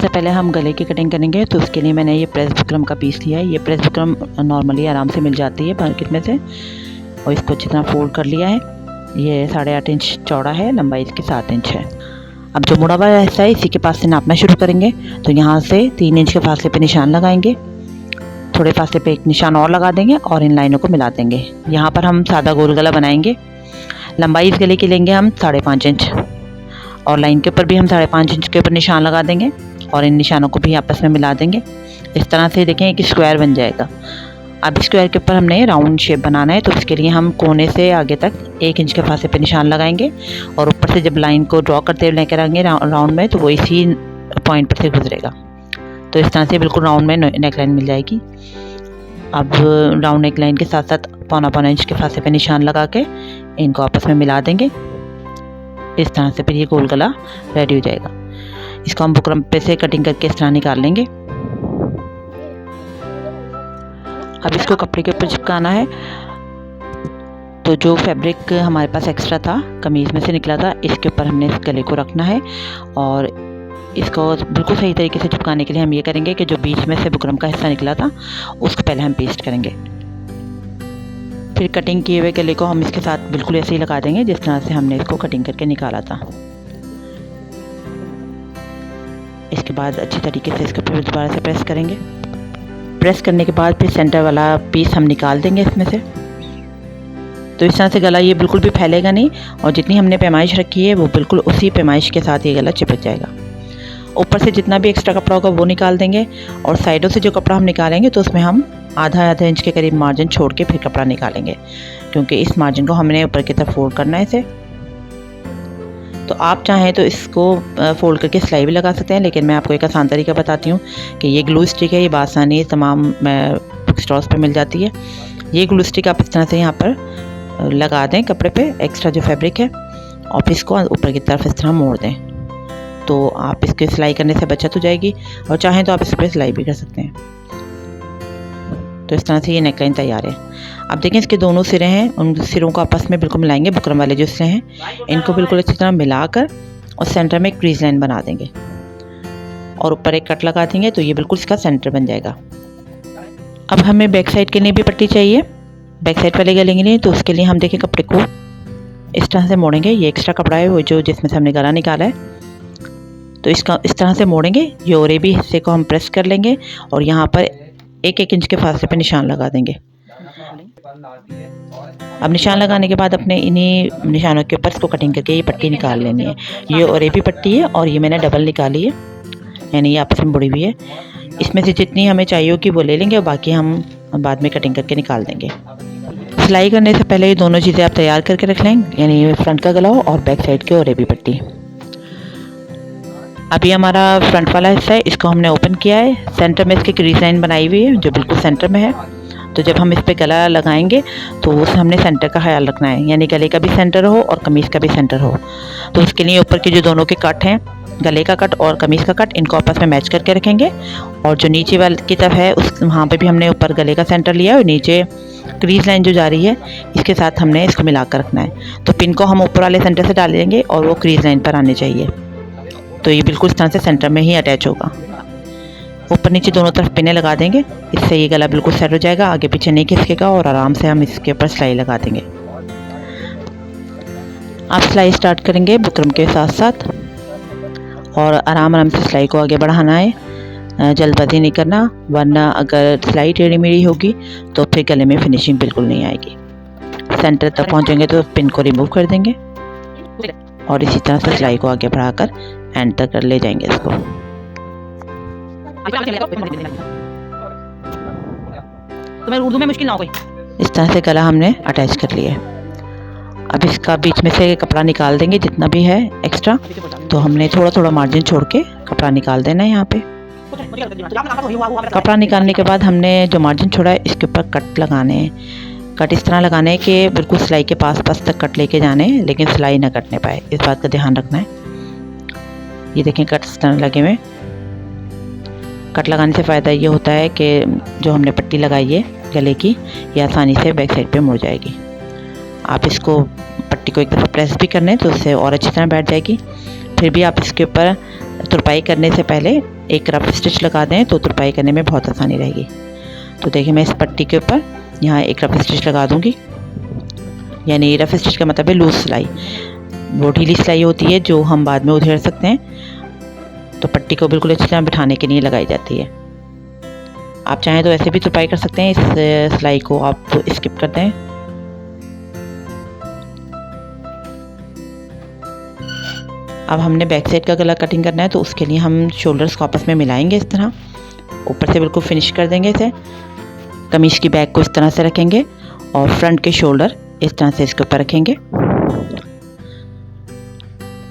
सबसे पहले हम गले की कटिंग करेंगे, तो उसके लिए मैंने ये प्रेस बुकरम का पीस लिया है। ये प्रेस बुकरम नॉर्मली आराम से मिल जाती है मार्केट में से, और इसको अच्छी तरह फोल्ड कर लिया है। ये 8.5 इंच चौड़ा है, लंबाई इसकी 7 इंच है। अब जो मुड़ा हुआ हिस्सा है इसी के पास से नापना शुरू करेंगे। तो यहाँ से 3 इंच के फासले पे निशान लगाएंगे, थोड़े फासले पे एक निशान और लगा देंगे और इन लाइनों को मिला देंगे। यहाँ पर हम सादा गोल गला बनाएंगे। लंबाई इस गले की लेंगे हम 5.5 इंच, और लाइन के ऊपर भी हम 5.5 इंच के ऊपर निशान लगा देंगे और इन निशानों को भी आपस में मिला देंगे। इस तरह से देखें एक स्क्वायर बन जाएगा। अब स्क्वायर के ऊपर हमने राउंड शेप बनाना है, तो इसके लिए हम कोने से आगे तक 1 इंच के फासले पे निशान लगाएंगे, और ऊपर से जब लाइन को ड्रॉ करते हुए लेकर आएंगे राउंड में, तो वो इसी पॉइंट पर से गुजरेगा। तो इस तरह से बिल्कुल राउंड में नेक लाइन मिल जाएगी। अब राउंड नेक लाइन के साथ साथ 1.25 इंच के फासले पे निशान लगा के इनको आपस में मिला देंगे। इस तरह से फिर ये गोल गला रेडी हो जाएगा। इसको हम बुकरम पे से कटिंग करके इस तरह निकाल लेंगे। अब इसको कपड़े के ऊपर चिपकाना है। तो जो फैब्रिक हमारे पास एक्स्ट्रा था, कमीज़ में से निकला था, इसके ऊपर हमने इस गले को रखना है, और इसको बिल्कुल सही तरीके से चिपकाने के लिए हम ये करेंगे कि जो बीच में से बुकरम का हिस्सा निकला था उसको पहले हम पेस्ट करेंगे। फिर कटिंग किए हुए गले को हम इसके साथ बिल्कुल ऐसे ही लगा देंगे जिस तरह से हमने इसको कटिंग करके निकाला था। इसके बाद अच्छी तरीके से इसके ऊपर दोबारा से प्रेस करेंगे। प्रेस करने के बाद फिर सेंटर वाला पीस हम निकाल देंगे इसमें से। तो इस तरह से गला ये बिल्कुल भी फैलेगा नहीं, और जितनी हमने पैमाइश रखी है वो बिल्कुल उसी पैमाइश के साथ ये गला चिपक जाएगा। ऊपर से जितना भी एक्स्ट्रा कपड़ा होगा वो निकाल देंगे, और साइडों से जो कपड़ा हम निकालेंगे तो उसमें हम आधा इंच के करीब मार्जिन छोड़ के फिर कपड़ा निकालेंगे, क्योंकि इस मार्जिन को हमने ऊपर की तरफ फोल्ड करना है इसे। तो आप चाहें तो इसको फोल्ड करके सिलाई भी लगा सकते हैं, लेकिन मैं आपको एक आसान तरीका बताती हूँ कि ये ग्लू स्टिक है, ये बासानी तमाम बुक स्टॉल्स पे मिल जाती है। ये ग्लू स्टिक आप इस तरह से यहाँ पर लगा दें कपड़े पे, एक्स्ट्रा जो फैब्रिक है, और फिर इसको ऊपर की तरफ इस तरह मोड़ दें, तो आप इसके सिलाई करने से बचत हो जाएगी, और चाहें तो आप इस पर सिलाई भी कर सकते हैं। तो इस तरह से ये नेकलाइन तैयार है। अब देखें इसके दोनों सिरे हैं, उन सिरों को आपस में बिल्कुल मिलाएंगे। बुकरम वाले जो सिरे हैं इनको बिल्कुल अच्छी तरह मिलाकर और सेंटर में एक क्रीज लाइन बना देंगे, और ऊपर एक कट लगा देंगे, तो ये बिल्कुल इसका सेंटर बन जाएगा। अब हमें बैक साइड के लिए भी पट्टी चाहिए, बैक साइड वाले गले के लिए, तो उसके लिए हम देखें कपड़े को इस तरह से मोड़ेंगे। ये एक्स्ट्रा कपड़ा है वो जो जिसमें से हमने गला निकाला है, तो इसका इस तरह से मोड़ेंगे। ये और भी हिस्से को हम प्रेस कर लेंगे, और यहाँ पर 1 इंच के फासले पे निशान लगा देंगे। अब निशान लगाने के बाद अपने इन्हीं निशानों के ऊपर इसको कटिंग करके ये पट्टी निकाल लेनी है। ये और भी पट्टी है, और ये मैंने डबल निकाली है, यानी ये आपस में बुड़ी हुई है। इसमें से जितनी हमें चाहिए होगी वो ले लेंगे, और बाकी हम बाद में कटिंग करके निकाल देंगे। सिलाई करने से पहले ये दोनों चीज़ें आप तैयार करके रख लें, यानी फ्रंट का गला हो और बैक साइड की और भी पट्टी। अभी हमारा फ्रंट वाला हिस्सा है, इसको हमने ओपन किया है। सेंटर में इसकी क्रीज लाइन बनाई हुई है जो बिल्कुल सेंटर में है। तो जब हम इस पर गला लगाएंगे तो उस हमने सेंटर का ख्याल रखना है, यानी गले का भी सेंटर हो और कमीज़ का भी सेंटर हो। तो उसके लिए ऊपर के जो दोनों के कट हैं, गले का कट और कमीज़ का कट, इनको आपस में मैच करके रखेंगे। और जो नीचे वाली की तरफ है उस वहाँ पे भी हमने ऊपर गले का सेंटर लिया, और नीचे क्रीज लाइन जो जा रही है इसके साथ हमने इसको मिला कर रखना है। तो पिन को हम ऊपर वाले सेंटर से डालेंगे और वो क्रीज लाइन पर आने चाहिए, तो ये बिल्कुल इस तरह से सेंटर में ही अटैच होगा। ऊपर नीचे दोनों तरफ पिनें लगा देंगे, इससे ये गला बिल्कुल सेट हो जाएगा, आगे पीछे नहीं खिसकेगा, और आराम से हम इसके ऊपर सिलाई लगा देंगे। आप सिलाई स्टार्ट करेंगे बुकरम के साथ साथ, और आराम से सिलाई को आगे बढ़ाना है, जल्दबाजी नहीं करना, वरना अगर सिलाई टेढ़ी मेढ़ी होगी तो फिर गले में फिनिशिंग बिल्कुल नहीं आएगी। सेंटर तक पहुँचेंगे तो पिन को रिमूव कर देंगे, और इसी तरह से सिलाई को आगे बढ़ाकर एंड तक ले जाएंगे इसको। उर्दू में मुश्किल ना हो कोई। इस तरह से गला हमने अटैच कर लिया है। अब इसका बीच में से कपड़ा निकाल देंगे जितना भी है एक्स्ट्रा, तो हमने थोड़ा थोड़ा मार्जिन छोड़ के कपड़ा निकाल देना है। यहाँ पे कपड़ा निकालने के बाद हमने जो मार्जिन छोड़ा है इसके ऊपर कट लगाने हैं। कट इस तरह लगाने हैं कि बिल्कुल सिलाई के पास तक कट लेके जाने हैं, लेकिन सिलाई ना कटने पाए, इस बात का ध्यान रखना है। ये देखें कट इस तरह लगे हुए। कट लगाने से फ़ायदा ये होता है कि जो हमने पट्टी लगाई है गले की, ये आसानी से बैक साइड पे मुड़ जाएगी। आप इसको पट्टी को एक दफ़ा प्रेस भी कर लें तो उससे और अच्छी तरह बैठ जाएगी। फिर भी आप इसके ऊपर तुरपाई करने से पहले एक रफ स्टिच लगा दें तो तुरपाई करने में बहुत आसानी रहेगी। तो देखिए मैं इस पट्टी के ऊपर यहाँ एक रफ स्टिच लगा दूँगी, यानी रफ स्टिच का मतलब है लूज सिलाई। वो ढीली सिलाई होती है जो हम बाद में उधेड़ सकते हैं, तो पट्टी को बिल्कुल अच्छी तरह बिठाने के लिए लगाई जाती है। आप चाहें तो ऐसे भी तुरपाई कर सकते हैं, इस सिलाई को आप स्किप कर दें। अब हमने बैक साइड का गला कटिंग करना है, तो उसके लिए हम शोल्डर्स को आपस में मिलाएंगे इस तरह, ऊपर से बिल्कुल फिनिश कर देंगे इसे। कमीज़ की बैक को इस तरह से रखेंगे और फ्रंट के शोल्डर इस तरह से इसके ऊपर रखेंगे,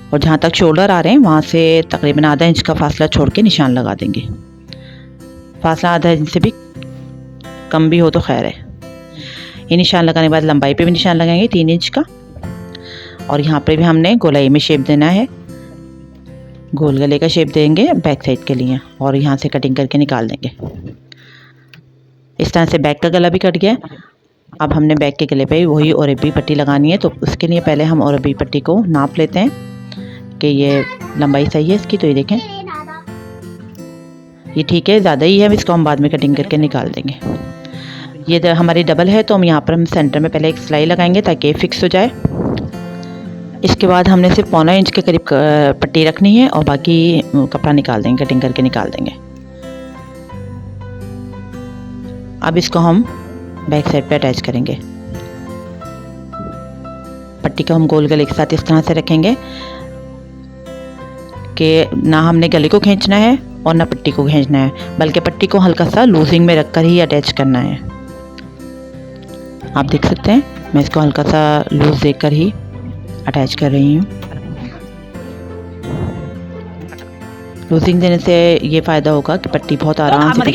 और जहाँ तक शोल्डर आ रहे हैं वहाँ से तकरीबन आधा इंच का फासला छोड़ के निशान लगा देंगे। फासला आधा इंच से भी कम भी हो तो खैर है। ये निशान लगाने के बाद लंबाई पे भी निशान लगाएंगे 3 इंच का, और यहाँ पे भी हमने गोलाई में शेप देना है, गोल गले का शेप देंगे बैक साइड के लिए, और यहाँ से कटिंग करके निकाल देंगे। इस तरह से बैक का गला भी कट गया। अब हमने बैक के गले पे वही औरबी पट्टी लगानी है, तो उसके लिए पहले हम औरबी पट्टी को नाप लेते हैं कि ये लंबाई सही है इसकी। तो ये देखें ये ठीक है, ज़्यादा ही है, इसको हम बाद में कटिंग करके निकाल देंगे। ये हमारी डबल है, तो हम यहाँ पर हम सेंटर में पहले एक सिलाई लगाएंगे ताकि फिक्स हो जाए। इसके बाद हमने सिर्फ 1.25 इंच के करीब पट्टी रखनी है और बाकी कपड़ा निकाल देंगे, कटिंग करके निकाल देंगे। अब इसको हम बैक साइड पे अटैच करेंगे। पट्टी को हम गोल गले के साथ इस तरह से रखेंगे कि ना हमने गले को खींचना है और ना पट्टी को खींचना है, बल्कि पट्टी को हल्का सा लूजिंग में रखकर ही अटैच करना है। आप देख सकते हैं मैं इसको हल्का सा लूज देकर ही अटैच कर रही हूँ। लूजिंग देने से ये फ़ायदा होगा कि पट्टी बहुत आराम से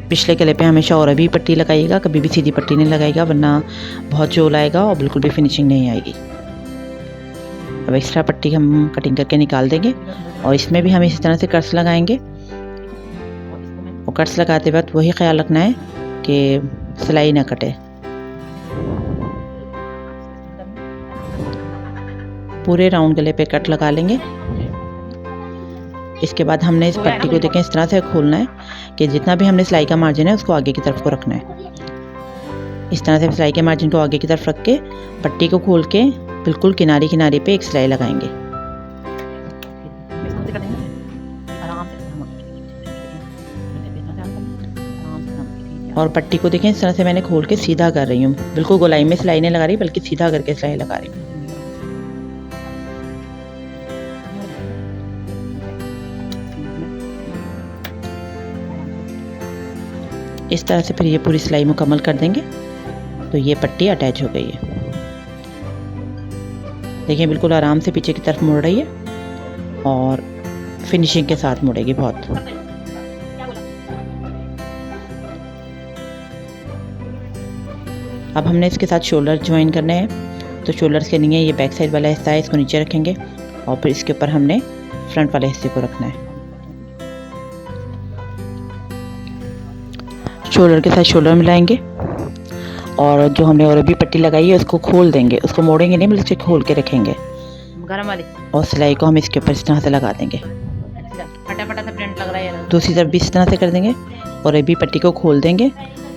पिछले गले पे हमेशा और भी पट्टी लगाइएगा, कभी भी सीधी पट्टी नहीं लगाइएगा, वरना बहुत जोल आएगा और बिल्कुल भी फिनिशिंग नहीं आएगी। अब एक्स्ट्रा पट्टी हम कटिंग करके निकाल देंगे, और इसमें भी हम इसी तरह से कट्स लगाएंगे। और कट्स लगाते वक्त वही ख्याल रखना है कि सिलाई ना कटे। पूरे राउंड गले पे कट लगा लेंगे। इसके बाद हमने इस पट्टी को देखें इस तरह से खोलना है कि जितना भी हमने सिलाई का मार्जिन है उसको आगे की तरफ को रखना है। इस तरह से सिलाई के मार्जिन को आगे की तरफ रख के पट्टी को खोल के बिल्कुल किनारे किनारे पे एक सिलाई लगाएंगे। और पट्टी को देखें इस तरह से मैंने खोल के सीधा कर रही हूँ, बिल्कुल गोलाई में सिलाई नहीं लगा रही बल्कि सीधा करके सिलाई लगा रही हूँ। इस तरह से फिर ये पूरी सिलाई मुकम्मल कर देंगे, तो ये पट्टी अटैच हो गई है। देखिए बिल्कुल आराम से पीछे की तरफ मुड़ रही है और फिनिशिंग के साथ मुड़ेगी बहुत। अब हमने इसके साथ शोल्डर ज्वाइन करने हैं, तो शोल्डर्स के लिए ये बैक साइड वाला हिस्सा है, इसको नीचे रखेंगे और फिर इसके ऊपर हमने फ्रंट वाले हिस्से को रखना है। शोल्डर के साथ शोल्डर मिलाएंगे और जो हमने और भी पट्टी लगाई है उसको खोल देंगे, उसको मोड़ेंगे नहीं बल्कि खोल के रखेंगे गरम वाली, और सिलाई को हम इसके ऊपर इस तरह से लगा देंगे। फटाफट से प्रिंट लग रहा है। दूसरी तरफ भी इस तरह से कर देंगे और ये भी पट्टी को खोल देंगे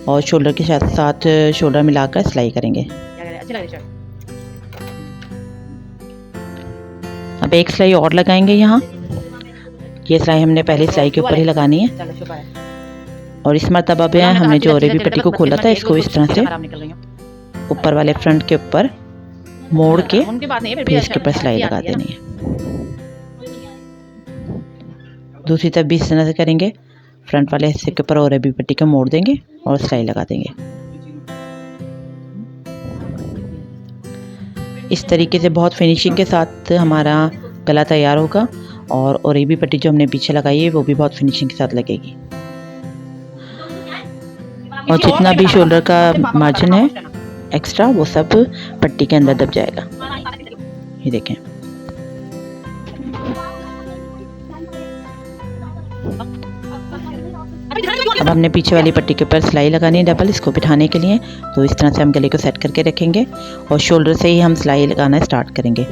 और शोल्डर के साथ शोल्डर मिलाकर सिलाई करेंगे। अब एक सिलाई और लगाएंगे यहाँ। ये सिलाई हमने पहले सिलाई के ऊपर ही लगानी है, और इस मरतबा पे हमने जो और भी पट्टी को खोला था इसको इस तरह से ऊपर वाले फ्रंट के ऊपर मोड़ के फिर इसके ऊपर सिलाई लगा देनी है। दूसरी तरफ भी इस तरह से करेंगे, फ्रंट वाले हिस्से के ऊपर और भी पट्टी को मोड़ देंगे और सिलाई लगा देंगे। इस तरीके से बहुत फिनिशिंग के साथ हमारा गला तैयार होगा, और ये भी पट्टी जो हमने पीछे लगाई है वो भी बहुत फिनिशिंग के साथ लगेगी। और जितना भी शोल्डर का मार्जिन है एक्स्ट्रा वो सब पट्टी के अंदर दब जाएगा। ये देखें अब हमने पीछे वाली पट्टी के ऊपर सिलाई लगानी है डबल, इसको बिठाने के लिए। तो इस तरह से हम गले को सेट करके रखेंगे और शोल्डर से ही हम सिलाई लगाना स्टार्ट करेंगे।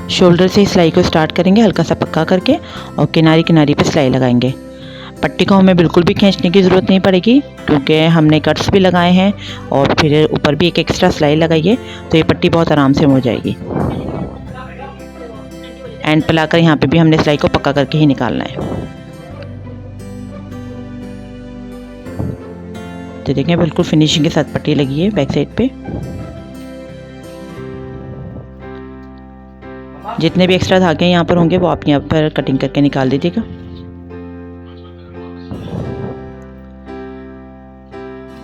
शोल्डर से सिलाई को स्टार्ट करेंगे हल्का सा पक्का करके और किनारी किनारी पे सिलाई लगाएंगे। पट्टी को हमें बिल्कुल भी खींचने की ज़रूरत नहीं पड़ेगी क्योंकि हमने कट्स भी लगाए हैं और फिर ऊपर भी एक एक्स्ट्रा सिलाई लगाई है, तो ये पट्टी बहुत आराम से हो जाएगी। एंड पे लाकर यहाँ पे भी हमने सिलाई को पक्का करके ही निकालना है। तो देखें बिल्कुल फिनिशिंग के साथ पट्टी लगी है बैक साइड पे। जितने भी एक्स्ट्रा धागे यहाँ पर होंगे वो आप यहाँ पर कटिंग करके निकाल दीजिएगा।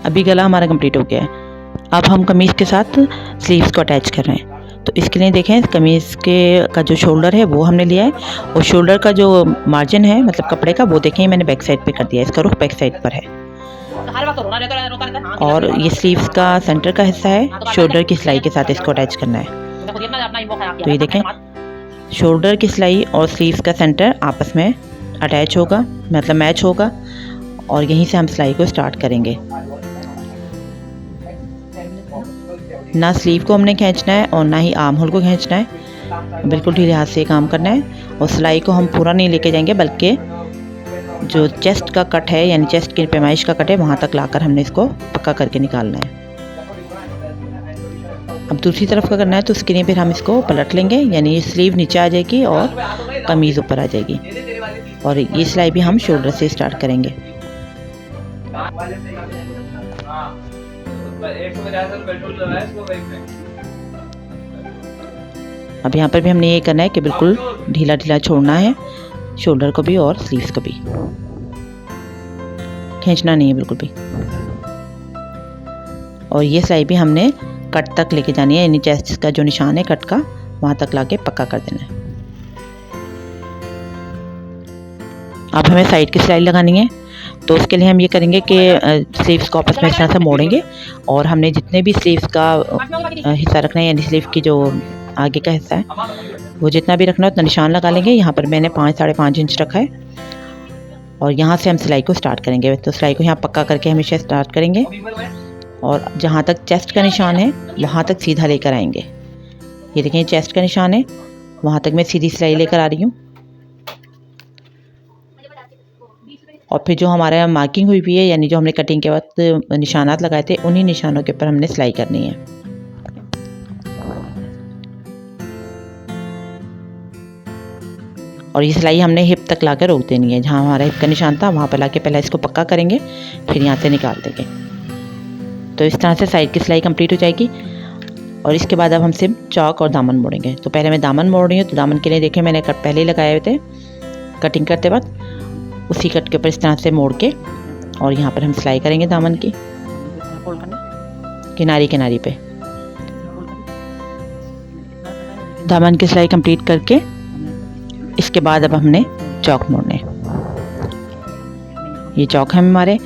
अभी गला हमारा कंप्लीट हो गया है। अब हम कमीज़ के साथ स्लीव्स को अटैच कर रहे हैं। तो इसके लिए देखें कमीज़ के का जो शोल्डर है वो हमने लिया है और शोल्डर का जो मार्जिन है मतलब कपड़े का वो देखें मैंने बैक साइड पे कर दिया है, इसका रुख बैक साइड पर है। और ये स्लीव्स का सेंटर का हिस्सा है, शोल्डर की सिलाई के साथ इसको अटैच करना है। तो ये देखें शोल्डर की सिलाई और स्लीव्स का सेंटर आपस में अटैच होगा मतलब मैच होगा और यहीं से हम सिलाई को स्टार्ट करेंगे। ना स्लीव को हमने खींचना है और ना ही आर्म होल को खींचना है, बिल्कुल ढीले हाथ से काम करना है। और सिलाई को हम पूरा नहीं लेके जाएंगे बल्कि जो चेस्ट का कट है यानी चेस्ट की पैमाइश का कट है वहाँ तक लाकर हमने इसको पक्का करके निकालना है। अब दूसरी तरफ का करना है तो उसके लिए फिर हम इसको पलट लेंगे यानी स्लीव नीचे आ जाएगी और कमीज़ ऊपर आ जाएगी। और ये सिलाई भी हम शोल्डर से स्टार्ट करेंगे। अब यहाँ पर भी हमने ये करना है कि बिल्कुल ढीला ढीला छोड़ना है शोल्डर को भी और स्लीव्स को भी, खींचना नहीं है बिल्कुल भी। और ये सिलाई भी हमने कट तक लेके जानी है यानी चेस्ट का जो निशान है कट का वहाँ तक लाके पक्का कर देना है। अब हमें साइड की सिलाई लगानी है तो उसके लिए हम ये करेंगे कि स्लीव्स को आपस में इस तरह से मोड़ेंगे और हमने जितने भी स्लीव्स का हिस्सा रखना है यानी स्लीव की जो आगे का हिस्सा है वो जितना भी रखना है उतना निशान लगा लेंगे। यहाँ पर मैंने 5-5.5 इंच रखा है और यहाँ से हम सिलाई को स्टार्ट करेंगे। तो सिलाई को यहाँ पक्का करके हमेशा स्टार्ट करेंगे और जहाँ तक चेस्ट का निशान है वहाँ तक सीधा लेकर आएंगे। ये देखें चेस्ट का निशान है वहाँ तक मैं सीधी सिलाई लेकर आ रही हूँ और फिर जो हमारा मार्किंग हुई हुई है यानी जो हमने कटिंग के वक्त निशानात लगाए थे उन्हीं निशानों के ऊपर हमने सिलाई करनी है। और ये सिलाई हमने हिप तक लाकर रोक देनी है। जहाँ हमारा हिप का निशान था वहाँ पर लाके पहले इसको पक्का करेंगे फिर यहाँ से निकाल देंगे। तो इस तरह से साइड की सिलाई कंप्लीट हो जाएगी। और इसके बाद अब हम सिर्फ चौक और दामन मोड़ेंगे। तो पहले मैं दामन मोड़ रही हूँ। तो दामन के लिए देखें मैंने कट पहले ही लगाए हुए थे कटिंग करते वक्त, उसी कट के ऊपर इस तरह से मोड़ के और यहाँ पर हम सिलाई करेंगे दामन की किनारी किनारी पे। दामन की सिलाई कंप्लीट करके इसके बाद अब हमने चौक मोड़ने। ये चौक है हमारे,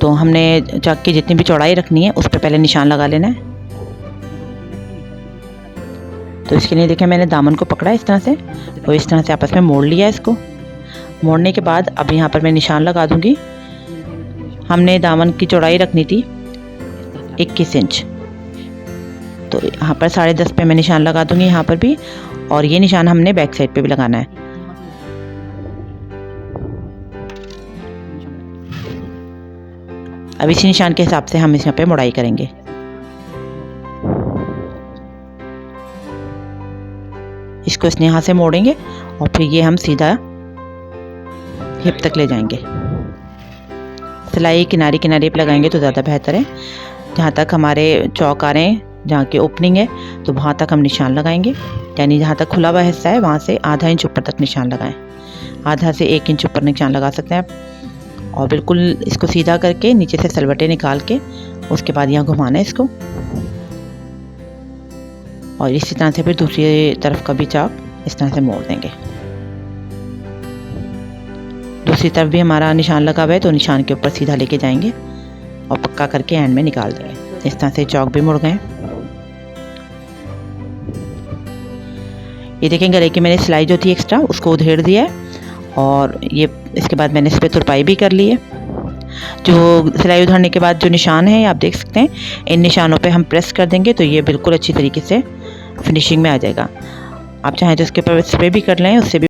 तो हमने चौक की जितनी भी चौड़ाई रखनी है उस पर पहले निशान लगा लेना है। तो इसके लिए देखें मैंने दामन को पकड़ा इस तरह से और इस तरह से आपस में मोड़ लिया। इसको मोड़ने के बाद अब यहाँ पर मैं निशान लगा दूंगी। हमने दामन की चौड़ाई रखनी थी 21 इंच, तो यहाँ पर 10.5 पे मैं निशान लगा दूंगी यहाँ पर भी। और ये निशान हमने बैक साइड पे भी लगाना है। अब इसी निशान के हिसाब से हम इस यहाँ पे मोड़ाई करेंगे। इसको इस यहाँ से मोड़ेंगे और फिर ये हम सीधा हिप तक ले जाएंगे। सिलाई किनारे किनारे पे लगाएंगे तो ज़्यादा बेहतर है। जहाँ तक हमारे चौक आ रहे हैं जहाँ की ओपनिंग है तो वहाँ तक हम निशान लगाएंगे, यानी जहाँ तक खुला हुआ हिस्सा है वहाँ से आधा इंच ऊपर तक निशान लगाएं। आधा से 1 इंच ऊपर निशान लगा सकते हैं आप। और बिल्कुल इसको सीधा करके नीचे से सलवटें निकाल के उसके बाद यहाँ घुमाना है इसको। और इसी तरह से फिर दूसरी तरफ का भी चौक इस तरह से मोड़ देंगे। दूसरी तरफ भी हमारा निशान लगा हुआ है तो निशान के ऊपर सीधा लेके जाएंगे और पक्का करके एंड में निकाल देंगे। इस तरह से चौक भी मुड़ गए। ये देखें गले की मैंने सिलाई जो थी एक्स्ट्रा उसको उधेड़ दिया है और ये इसके बाद मैंने इस पर तुरपाई भी कर ली है। जो सिलाई उधरने के बाद जो निशान है आप देख सकते हैं, इन निशानों पे हम प्रेस कर देंगे तो ये बिल्कुल अच्छी तरीके से फिनिशिंग में आ जाएगा। आप चाहें तो इसके ऊपर स्प्रे भी कर लें, उससे भी